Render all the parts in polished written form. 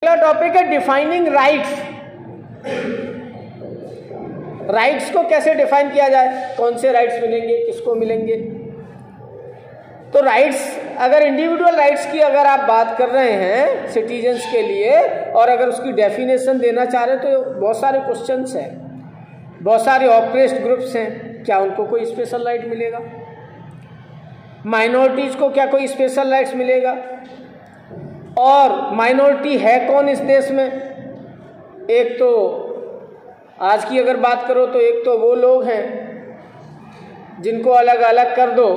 अगला टॉपिक है defining rights. Rights को कैसे डिफाइन किया जाए, कौन से राइट्स मिलेंगे, किसको मिलेंगे। तो राइट्स, अगर इंडिविजुअल राइट्स की अगर आप बात कर रहे हैं सिटीजन्स के लिए और अगर उसकी डेफिनेशन देना चाह रहे हैं तो बहुत सारे क्वेश्चंस हैं, बहुत सारे ऑप्रेस्ड ग्रुप्स हैं, क्या उनको कोई स्पेशल राइट मिलेगा? माइनॉरिटीज को क्या कोई स्पेशल राइट्स मिलेगा? और माइनॉरिटी है कौन इस देश में? एक तो आज की अगर बात करो तो एक तो वो लोग हैं जिनको अलग अलग कर दो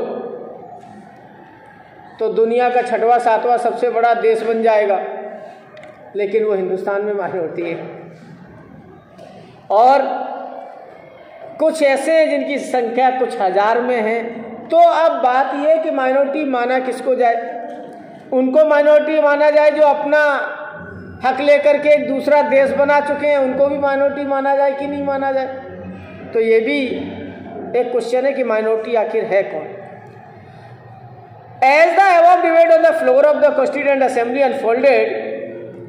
तो दुनिया का 6वां 7वां सबसे बड़ा देश बन जाएगा, लेकिन वो हिंदुस्तान में माइनॉरिटी है। और कुछ ऐसे हैं जिनकी संख्या कुछ हजार में है। तो अब बात यह है कि माइनॉरिटी माना किसको जाए? उनको माइनॉरिटी माना जाए जो अपना हक लेकर के एक दूसरा देश बना चुके हैं, उनको भी माइनॉरिटी माना जाए कि नहीं माना जाए? तो ये भी एक क्वेश्चन है कि माइनॉरिटी आखिर है कौन। As the above debate on the floor of the Constituent Assembly unfolded,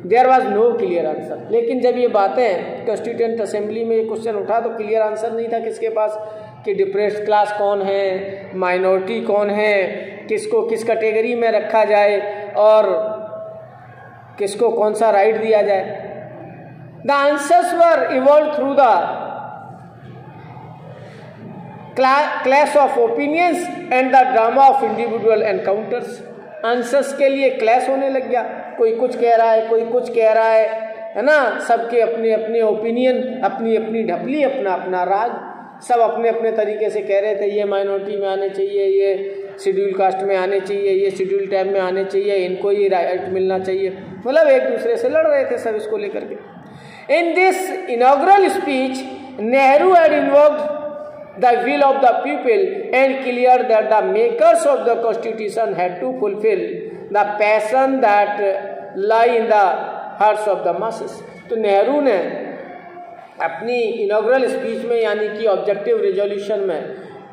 there was no clear answer. लेकिन जब ये बातें Constituent Assembly में ये क्वेश्चन उठा तो क्लियर आंसर नहीं था किसके पास कि डिप्रेस्ड क्लास कौन है, माइनॉरिटी कौन है, किसको किस कैटेगरी में रखा जाए और किसको कौन सा राइट दिया जाए। The answers were evolve through the clash of opinions and the drama of individual encounters. Answers के लिए क्लैश होने लग गया, कोई कुछ कह रहा है, कोई कुछ कह रहा है ना। सबके अपने अपने ओपिनियन, अपनी अपनी ढपली, अपना अपना राज, सब अपने अपने तरीके से कह रहे थे ये माइनॉरिटी में आने चाहिए, ये शेड्यूल कास्ट में आने चाहिए, ये शेड्यूल टाइम में आने चाहिए, इनको ये राइट मिलना चाहिए। मतलब एक दूसरे से लड़ रहे थे सब इसको लेकर के। In this inaugural speech Nehru had invoked the will of the people and cleared that the makers of the constitution had to fulfill the passion that lie in the hearts of the masses। तो नेहरू ने अपनी inaugural speech में यानी कि objective resolution में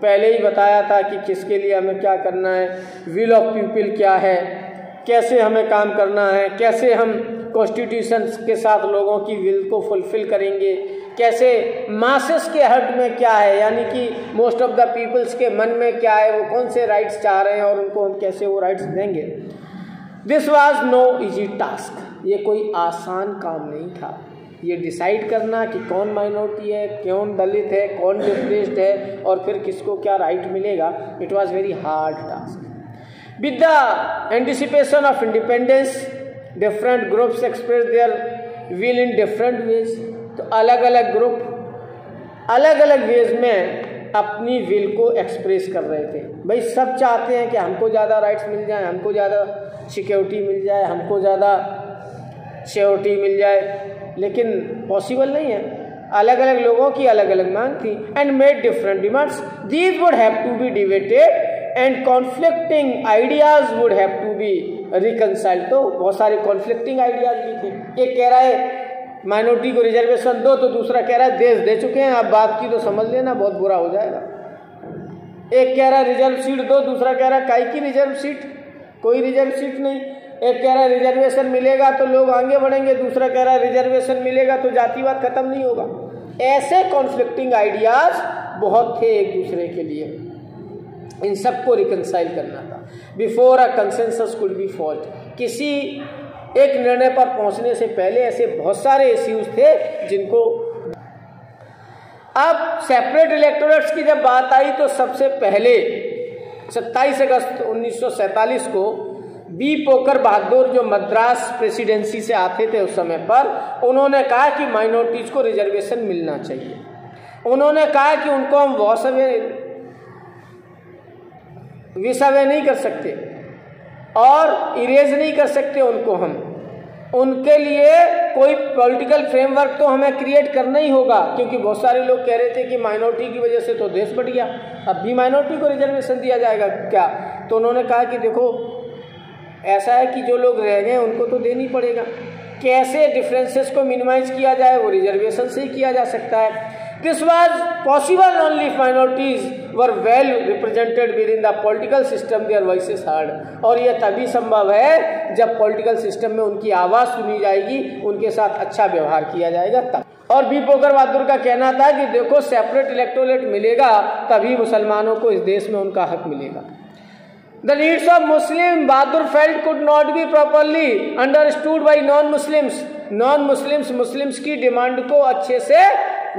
पहले ही बताया था कि किसके लिए हमें क्या करना है, विल ऑफ पीपल क्या है, कैसे हमें काम करना है, कैसे हम कॉन्स्टिट्यूशन के साथ लोगों की विल को फुलफिल करेंगे, कैसे मासेस के हर्ट में क्या है यानी कि मोस्ट ऑफ द पीपल्स के मन में क्या है, वो कौन से राइट्स चाह रहे हैं और उनको हम कैसे वो राइट्स देंगे। This was no easy task. ये कोई आसान काम नहीं था ये डिसाइड करना कि कौन माइनॉरिटी है, कौन दलित है, कौन डिप्रेस्ड है और फिर किसको क्या राइट मिलेगा। It was very hard task. With the anticipation of independence different groups express their will in different ways. तो अलग अलग ग्रुप अलग अलग वेज में अपनी विल को एक्सप्रेस कर रहे थे। भाई सब चाहते हैं कि हमको ज़्यादा राइट्स मिल जाए, हमको ज़्यादा सिक्योरिटी मिल जाए, हमको ज़्यादा श्योरिटी मिल जाए, लेकिन पॉसिबल नहीं है। अलग अलग लोगों की अलग अलग मांग थी। And made different demands, these would have to be debated and conflicting ideas would have to be reconciled. तो बहुत सारे कॉन्फ्लिक्टिंग आइडियाज भी थे। एक कह रहा है माइनॉरिटी को रिजर्वेशन दो, तो दूसरा कह रहा है देश दे चुके हैं, अब बात की तो समझ लेना बहुत बुरा हो जाएगा। एक कह रहा है रिजर्व सीट दो, दूसरा कह रहा है काई की रिजर्व सीट, कोई रिजर्व सीट नहीं। एक कह रहा है रिजर्वेशन मिलेगा तो लोग आगे बढ़ेंगे, दूसरा कह रहा है रिजर्वेशन मिलेगा तो जातिवाद खत्म नहीं होगा। ऐसे कॉन्फ्लिक्टिंग आइडियाज बहुत थे एक दूसरे के लिए, इन सबको रिकनसाइल करना था before a consensus could be fault. किसी एक निर्णय पर पहुंचने से पहले ऐसे बहुत सारे इश्यूज थे जिनको। अब सेपरेट इलेक्टोरेट्स की जब बात आई तो सबसे पहले 27 अगस्त 1947 को बी पोकर बहादुर जो मद्रास प्रेसिडेंसी से आते थे उस समय पर, उन्होंने कहा कि माइनॉरिटीज को रिजर्वेशन मिलना चाहिए। उन्होंने कहा कि उनको हम विसवे नहीं कर सकते और इरेज नहीं कर सकते उनको हम, उनके लिए कोई पॉलिटिकल फ्रेमवर्क तो हमें क्रिएट करना ही होगा। क्योंकि बहुत सारे लोग कह रहे थे कि माइनॉरिटी की वजह से तो देश बढ़ गया, अब भी माइनॉरिटी को रिजर्वेशन दिया जाएगा क्या। तो उन्होंने कहा कि देखो ऐसा है कि जो लोग रह गए उनको तो देनी पड़ेगा। कैसे डिफरेंसेस को मिनिमाइज किया जाए, वो रिजर्वेशन से ही किया जा सकता है। This was possible only if minorities were well represented within the political system, their voices heard. और यह तभी संभव है जब पॉलिटिकल सिस्टम में उनकी आवाज़ सुनी जाएगी, उनके साथ अच्छा व्यवहार किया जाएगा तब। और बी पोकर बहादुर का कहना था कि देखो सेपरेट इलेक्टोरेट मिलेगा तभी मुसलमानों को इस देश में उनका हक मिलेगा। The needs of Muslim Bahadur felt could not be properly understood by non-Muslims. Non-Muslims Muslims की डिमांड को अच्छे से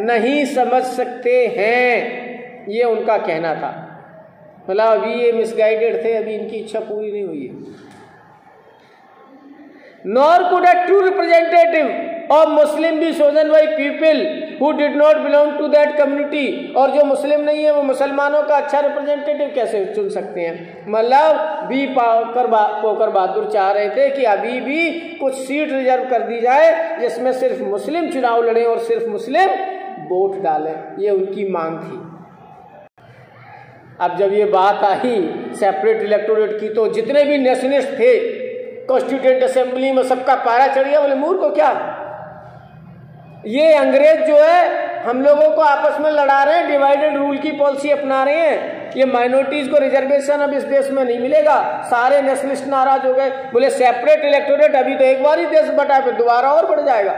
नहीं समझ सकते हैं, ये उनका कहना था। मतलब अभी ये मिसगाइडेड थे, अभी इनकी इच्छा पूरी नहीं हुई है। Nor could a true representative of Muslim be chosen by people who did not belong to that community. और जो मुस्लिम नहीं है वो मुसलमानों का अच्छा रिप्रेजेंटेटिव कैसे चुन सकते हैं? मतलब बी पोकर बहादुर चाह रहे थे कि अभी भी कुछ सीट रिजर्व कर दी जाए जिसमें सिर्फ मुस्लिम चुनाव लड़े और सिर्फ मुस्लिम वोट डालें, ये उनकी मांग थी। अब जब ये बात आई सेपरेट इलेक्टोरेट की तो जितने भी नेशनलिस्ट थे कॉन्स्टिट्यूएंट असेंबली में सबका पारा चढ़ गया। बोले मूर्ख को क्या, ये अंग्रेज जो है हम लोगों को आपस में लड़ा रहे हैं, डिवाइडेड रूल की पॉलिसी अपना रहे हैं, ये माइनॉरिटीज को रिजर्वेशन अब इस देश में नहीं मिलेगा। सारे नेशनलिस्ट नाराज हो गए, बोले सेपरेट इलेक्टोरेट अभी तो एक बार ही देश बटा, फिर दोबारा और बढ़ जाएगा,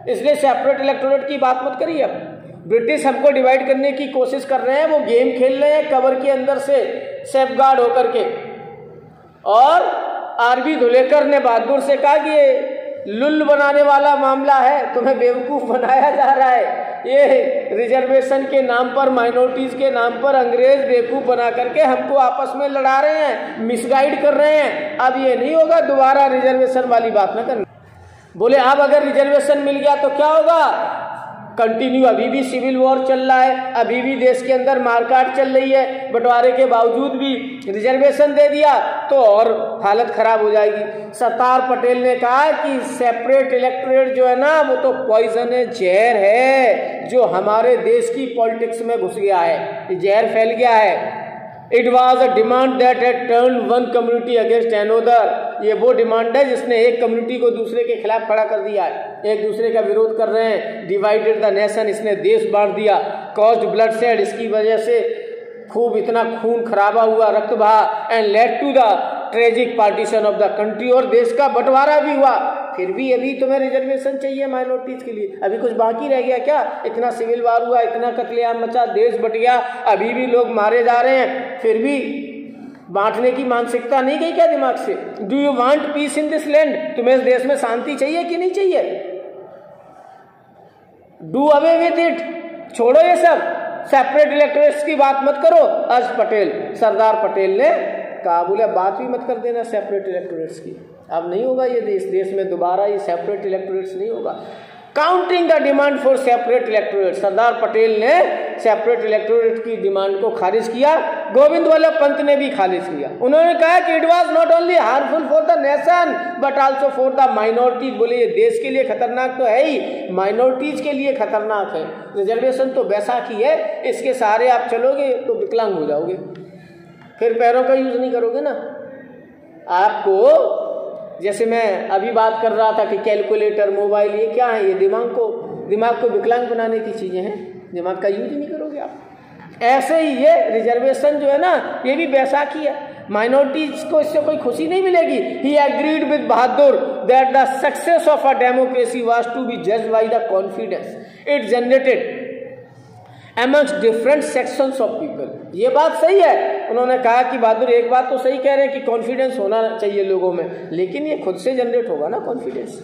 इसलिए सेपरेट इलेक्टोरेट की बात मत करिए। अब ब्रिटिश हमको डिवाइड करने की कोशिश कर रहे हैं, वो गेम खेल रहे हैं कवर के अंदर से सेफगार्ड होकर के। और आरबी धुलेकर ने बहादुर से कहा कि ये लुल्ल बनाने वाला मामला है, तुम्हें बेवकूफ़ बनाया जा रहा है, ये रिजर्वेशन के नाम पर, माइनॉरिटीज़ के नाम पर अंग्रेज बेवकूफ़ बना करके हमको आपस में लड़ा रहे हैं, मिसगाइड कर रहे हैं। अब ये नहीं होगा, दोबारा रिजर्वेशन वाली बात न करना। बोले अब अगर रिजर्वेशन मिल गया तो क्या होगा? कंटिन्यू अभी भी सिविल वॉर चल रहा है, अभी भी देश के अंदर मारकाट चल रही है, बंटवारे के बावजूद भी रिजर्वेशन दे दिया तो और हालत खराब हो जाएगी। सरदार पटेल ने कहा कि सेपरेट इलेक्टोरेट जो है ना वो तो पॉइजन है, जहर है, जो हमारे देश की पॉलिटिक्स में घुस गया है, जहर फैल गया है। It was a demand that had turn one community against another. ये वो डिमांड है जिसने एक कम्युनिटी को दूसरे के खिलाफ खड़ा कर दिया है, एक दूसरे का विरोध कर रहे हैं। डिवाइडेड द नेशन, इसने देश बांट दिया। कॉज्ड ब्लड शेड, इसकी वजह से खूब इतना खून खराबा हुआ, रक्त बहा। And led to the tragic partition of the country, और देश का बंटवारा भी हुआ। फिर भी अभी तुम्हें रिजर्वेशन चाहिए माइनॉरिटीज के लिए, अभी कुछ बाकी रह गया क्या? इतना सिविल वार हुआ, इतना कत्लेआम मचा, देश बट गया, अभी भी लोग मारे जा रहे हैं, फिर भी बांटने की मानसिकता नहीं गई क्या दिमाग से? Do you want piece in this land? तुम्हें इस देश में शांति चाहिए कि नहीं चाहिए? डू अवे विद इट, छोड़ो ये सब, सेपरेट इलेक्टोरेट्स की बात मत करो। सरदार पटेल ने कहा, बोले बात भी मत कर देना सेपरेट इलेक्टोरेट्स की, अब नहीं होगा ये देश में दोबारा ये सेपरेट इलेक्टोरेट्स नहीं होगा। Counting the demand for separate electorate, Sardar Patel ने सेपरेट इलेक्टोरेट की डिमांड को खारिज किया। गोविंद वल्लभ पंत ने भी खारिज किया। उन्होंने कहा कि it was not only harmful for the nation but also for the minorities. बोले ये देश के लिए खतरनाक तो है ही, माइनॉरिटीज के लिए खतरनाक है। रिजर्वेशन तो बैसाखी है, इसके सहारे आप चलोगे तो विकलांग हो जाओगे, फिर पैरों का यूज नहीं करोगे ना। आपको जैसे मैं अभी बात कर रहा था कि कैलकुलेटर, मोबाइल, ये क्या है? ये दिमाग को विकलांग बनाने की चीज़ें हैं, दिमाग का यूज ही नहीं करोगे आप। ऐसे ही ये रिजर्वेशन जो है ना, ये भी बैसाखी है, माइनॉरिटीज को इससे कोई खुशी नहीं मिलेगी। He agreed with Bahadur that the success of a democracy was to be judged by the confidence it generated amongst different sections of people। ये बात सही है। उन्होंने कहा कि बहादुर एक बात तो सही कह रहे हैं कि कॉन्फिडेंस होना चाहिए लोगों में, लेकिन ये खुद से जनरेट होगा ना confidence.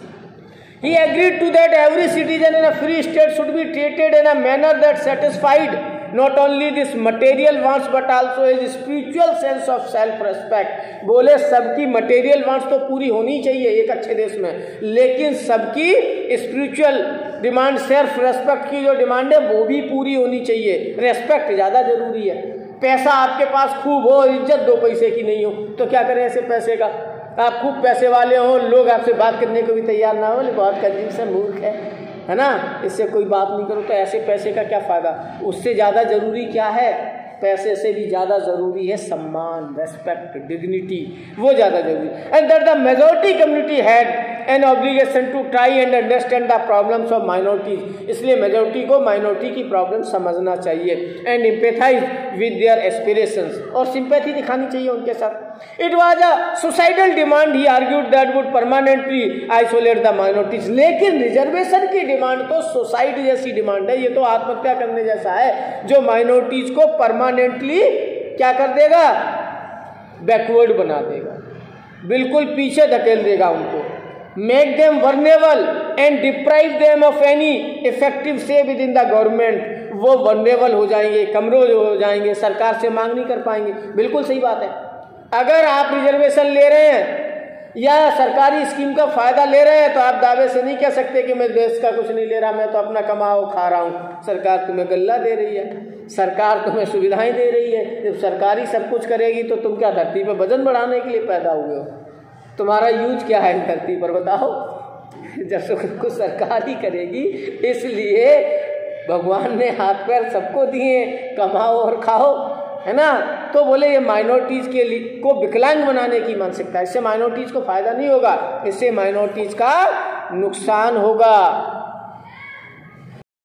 He agreed to that every citizen in a free state should be treated in a manner that satisfied not only this material wants but also his spiritual sense of self respect। बोले सबकी material wants तो पूरी होनी चाहिए एक अच्छे देश में, लेकिन सबकी स्पिरिचुअल डिमांड, सेल्फ रेस्पेक्ट की जो डिमांड है वो भी पूरी होनी चाहिए। रेस्पेक्ट ज़्यादा जरूरी है। पैसा आपके पास खूब हो, इज्जत दो पैसे की नहीं हो तो क्या करें ऐसे पैसे का? आप खूब पैसे वाले हो, लोग आपसे बात करने को भी तैयार ना हो, बहुत कंजूस है, मूर्ख है ना, इससे कोई बात नहीं करो, तो ऐसे पैसे का क्या फ़ायदा? उससे ज़्यादा ज़रूरी क्या है पैसे से भी ज़्यादा ज़रूरी है सम्मान, रेस्पेक्ट, डिग्निटी, वो ज़्यादा जरूरी है। And that the majority community had an obligation to try and understand the problems of minorities, इसलिए मेजॉरिटी को माइनॉरिटी की प्रॉब्लम समझना चाहिए and empathise with their aspirations, और सिंपैथी दिखानी चाहिए उनके साथ। It was a societal demand, he argued that would permanently isolate the minorities, लेकिन रिजर्वेशन की डिमांड तो सोसाइटी जैसी डिमांड है, ये तो आत्महत्या करने जैसा है, जो माइनॉरिटीज को परमानेंटली क्या कर देगा, बैकवर्ड बना देगा, बिल्कुल पीछे धकेल देगा उनको। Make them vulnerable and deprive them of any effective से विद इन द गवर्नमेंट, वो वर्नेबल हो जाएंगे, कमजोर हो जाएंगे, सरकार से मांग नहीं कर पाएंगे। बिल्कुल सही बात है। अगर आप रिजर्वेशन ले रहे हैं या सरकारी स्कीम का फायदा ले रहे हैं तो आप दावे से नहीं कह सकते कि मैं देश का कुछ नहीं ले रहा, मैं तो अपना कमाओ खा रहा हूँ। सरकार तुम्हें गल्ला दे रही है, सरकार तुम्हें सुविधाएं दे रही है। जब सरकारी सब कुछ करेगी तो तुम क्या धरती पर वजन बढ़ाने के लिए पैदा हुए हो? तुम्हारा यूज क्या है धरती पर बताओ? जब सब कुछ सरकार ही करेगी, इसलिए भगवान ने हाथ पैर सबको दिए, कमाओ और खाओ, है ना। तो बोले ये माइनॉरिटीज के लिए को विकलांग बनाने की मानसिकता, इससे माइनॉरिटीज को फायदा नहीं होगा, इससे माइनॉरिटीज का नुकसान होगा।